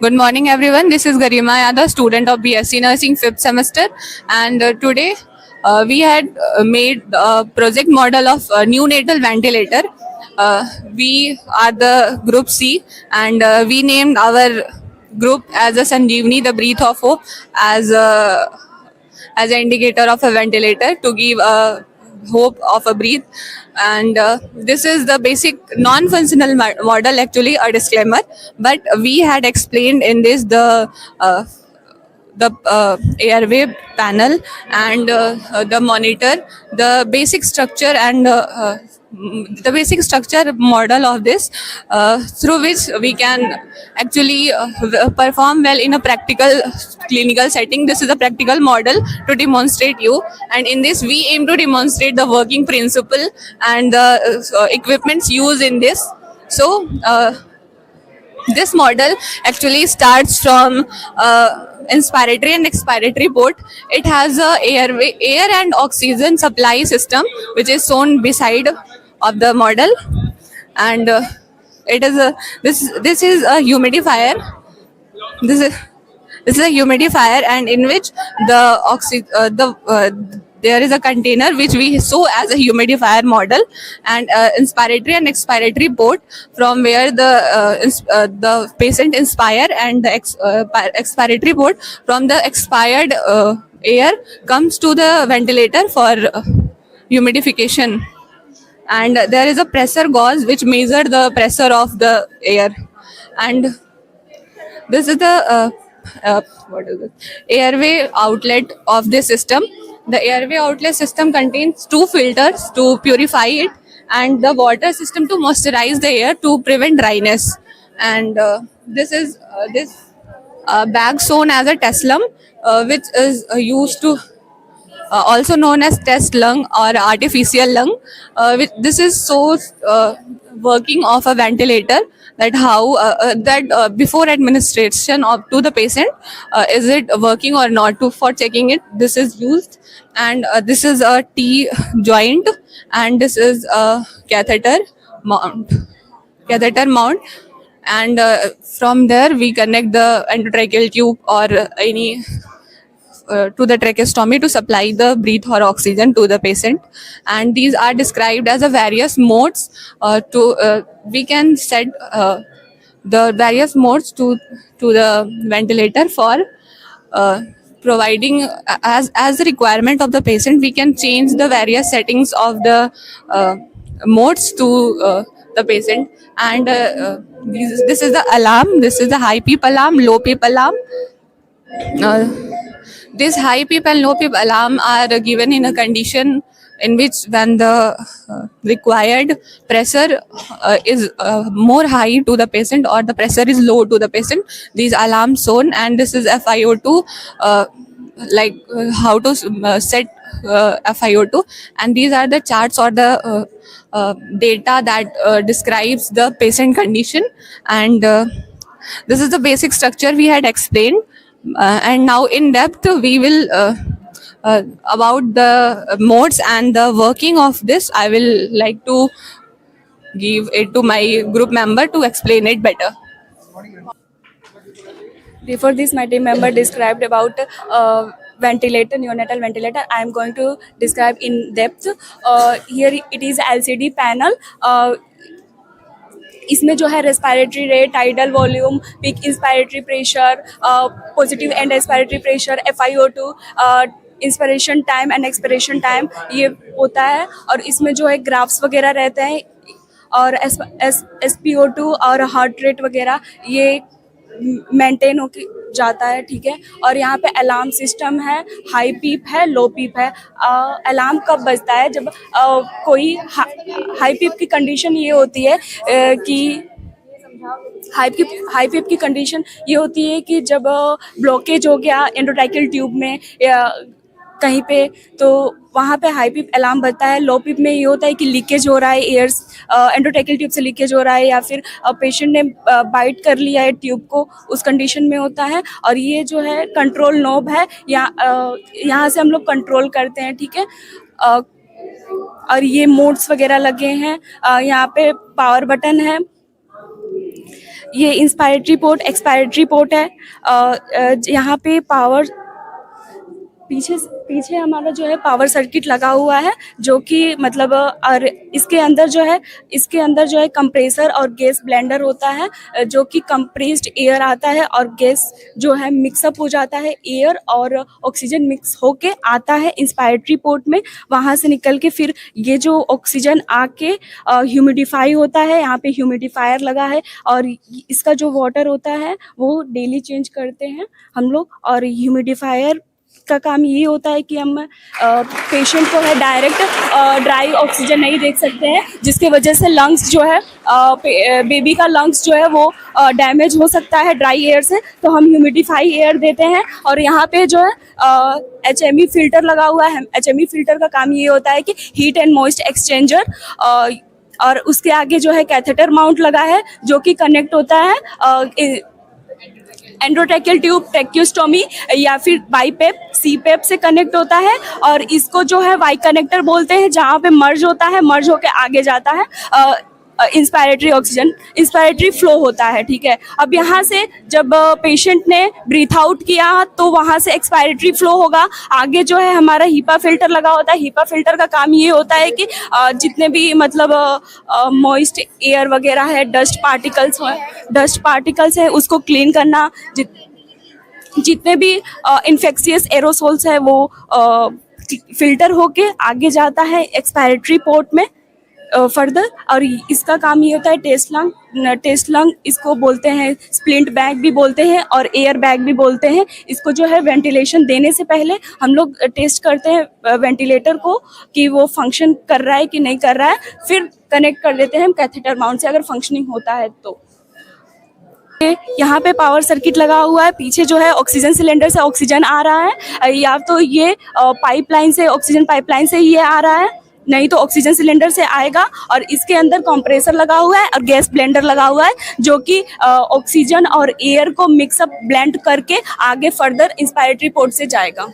Good morning, everyone. This is Garima Yadav, student of BSc Nursing 5th semester, and today we had made a project model of a neonatal ventilator. We are the group C, and we named our group as a Sanjeevani, the breath of hope, as an indicator of a ventilator to give a hope of a breathe. And this is the basic non-functional model, actually a disclaimer, but we had explained in this the airway panel and the monitor, the basic structure and the basic structure model of this, through which we can actually perform well in a practical clinical setting. This is a practical model to demonstrate you, and in this we aim to demonstrate the working principle and the equipments used in this. So this model actually starts from inspiratory and expiratory port. It has a air and oxygen supply system, which is shown beside of the model, and it is a this is a humidifier. This is this is a humidifier, and in which there is a container which we show as a humidifier model, and inspiratory and expiratory port from where the patient inspire, and the expiratory port from the expired air comes to the ventilator for humidification. And there is a pressure gauge which measure the pressure of the air, and this is the what is it? Airway outlet of this system. The airway outlet system contains two filters to purify it, and the water system to moisturize the air to prevent dryness. And this bag shown as a Teslum, which is used to also known as test lung or artificial lung. This is so working of a ventilator, that how before administration of to the patient, is it working or not, to for checking it this is used. And this is a T joint, and this is a catheter mount, and from there we connect the endotracheal tube or any to the tracheostomy to supply the breath or oxygen to the patient. And these are described as a various modes. We can set the various modes to the ventilator for providing, as the requirement of the patient, we can change the various settings of the modes to the patient. And this is the alarm. This is the high PEEP alarm, low PEEP alarm. uh, this high PEEP and low PEEP alarm are given in a condition in which, when the required pressure is more high to the patient, or the pressure is low to the patient, these alarms shown. And this is FiO2, how to set FiO2, and these are the charts or the data that describes the patient condition. And this is the basic structure we had explained. And now in depth we will about the modes and the working of this. I will like to give it to my group member to explain it better. Before this, my team member described about ventilator, neonatal ventilator. I am going to describe in depth. Here it is LCD panel. इसमें जो है respiratory rate, tidal volume, peak inspiratory pressure, positive and expiratory pressure, FiO2, inspiration time and expiration time, ये होता है. और इसमें जो है ग्राफ्स वगैरह रहते हैं, और SpO2 और हार्ट रेट वगैरह ये मेंटेन हो जाता है. ठीक है. और यहाँ पे अलार्म सिस्टम है, हाई पीप है, लो पीप है. अलार्म कब बजता है? जब कोई हाई पीप की कंडीशन ये होती है कि हाई पीप की कंडीशन ये होती है कि जब ब्लॉकेज हो गया एंडोट्रैकियल ट्यूब में या कहीं पे, तो वहाँ पे हाई पीप अलार्म बजता है. लो पीप में ये होता है कि लीकेज हो रहा है, एयर्स एंडोट्रैकियल ट्यूब से लीकेज हो रहा है, या फिर पेशेंट ने बाइट कर लिया है ट्यूब को, उस कंडीशन में होता है. और ये जो है कंट्रोल नॉब है, यहाँ से हम लोग कंट्रोल करते हैं. ठीक है. और ये मोड्स वगैरह लगे हैं. यहाँ पे पावर बटन है. ये इंस्पायरेटरी पोर्ट एक्सपायरेटरी पोर्ट है। यहाँ पे पावर पीछे हमारा जो है पावर सर्किट लगा हुआ है, जो कि मतलब और इसके अंदर जो है कंप्रेसर और गैस ब्लेंडर होता है, जो कि कंप्रेस्ड एयर आता है और गैस जो है मिक्सअप हो जाता है, एयर और ऑक्सीजन मिक्स होके आता है इंस्पायरेटरी पोर्ट में। वहाँ से निकल के फिर ये जो ऑक्सीजन आके ह्यूमिडिफाई होता है, यहाँ पे ह्यूमिडिफायर लगा है और इसका जो वाटर होता है वो डेली चेंज करते हैं हम लोग। और ह्यूमिडिफायर का काम ये होता है कि हम पेशेंट को है डायरेक्ट ड्राई ऑक्सीजन नहीं दे सकते हैं, जिसके वजह से लंग्स जो है बेबी का लंग्स जो है वो डैमेज हो सकता है ड्राई एयर से, तो हम ह्यूमिडिफाई एयर देते हैं। और यहाँ पे जो है HME फिल्टर लगा हुआ है। HME फिल्टर का काम ये होता है कि हीट एंड मॉइस्ट एक्सचेंजर, और उसके आगे जो है कैथेटर माउंट लगा है, जो कि कनेक्ट होता है एंडोट्रैकियल ट्यूब, ट्रैक्यूस्टोमी या फिर बाईपेप, सीपेप से कनेक्ट होता है। और इसको जो है वाई कनेक्टर बोलते हैं, जहाँ पे मर्ज होता है, मर्ज होके आगे जाता है इंस्पायरेटरी ऑक्सीजन, इंस्पायरेटरी फ्लो होता है। ठीक है, अब यहाँ से जब पेशेंट ने ब्रीथ आउट किया तो वहाँ से एक्सपायरेटरी फ्लो होगा। आगे जो है हमारा हीपा फिल्टर लगा होता है। हीपा फिल्टर का काम ये होता है कि जितने भी मतलब मॉइस्ट एयर वगैरह है, डस्ट पार्टिकल्स है, उसको क्लीन करना। जितने भी इन्फेक्शियस एरोसोल्स है वो फिल्टर होके आगे जाता है एक्सपायरेटरी पोर्ट में फर्दर। और इसका काम ये होता है टेस्ट लंग इसको बोलते हैं, स्प्लिंट बैग भी बोलते हैं और एयर बैग भी बोलते हैं। इसको जो है वेंटिलेशन देने से पहले हम लोग टेस्ट करते हैं वेंटिलेटर को कि वो फंक्शन कर रहा है कि नहीं कर रहा है, फिर कनेक्ट कर देते हैं हम कैथेटर माउंट से, अगर फंक्शनिंग होता है तो। यहाँ पे पावर सर्किट लगा हुआ है। पीछे जो है ऑक्सीजन सिलेंडर से ऑक्सीजन आ रहा है, या तो ये पाइपलाइन से, ऑक्सीजन पाइपलाइन से ये आ रहा है, नहीं तो ऑक्सीजन सिलेंडर से आएगा। और इसके अंदर कंप्रेसर लगा हुआ है और गैस ब्लेंडर लगा हुआ है, जो कि ऑक्सीजन और एयर को मिक्सअप ब्लेंड करके आगे फर्दर इंस्पायरेटरी पोर्ट से जाएगा।